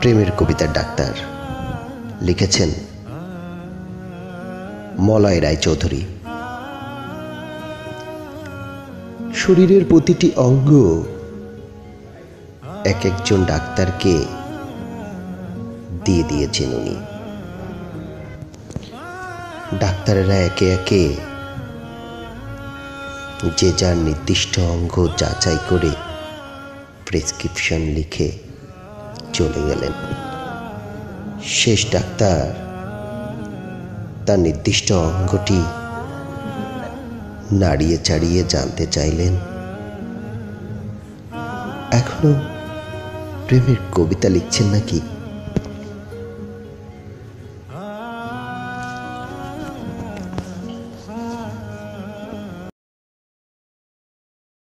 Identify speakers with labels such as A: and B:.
A: প্রেমের কবিতার ডাক্তার লিখেছেন মলয় রায়চৌধুরী। শরীরের প্রতিটি অঙ্গ এক একজন ডাক্তারকে দিয়ে দিয়েছেন উনি। ডাক্তারেরা একে একে যে যার নির্দিষ্ট অঙ্গ যাচাই করে প্রেসক্রিপশন লিখে চলে গেলেন। শেষ ডাক্তার তার নির্দিষ্ট অঙ্গটি নাড়িয়ে চাড়িয়ে জানতে চাইলেন, এখনো প্রেমের কবিতা লিখছেন নাকি?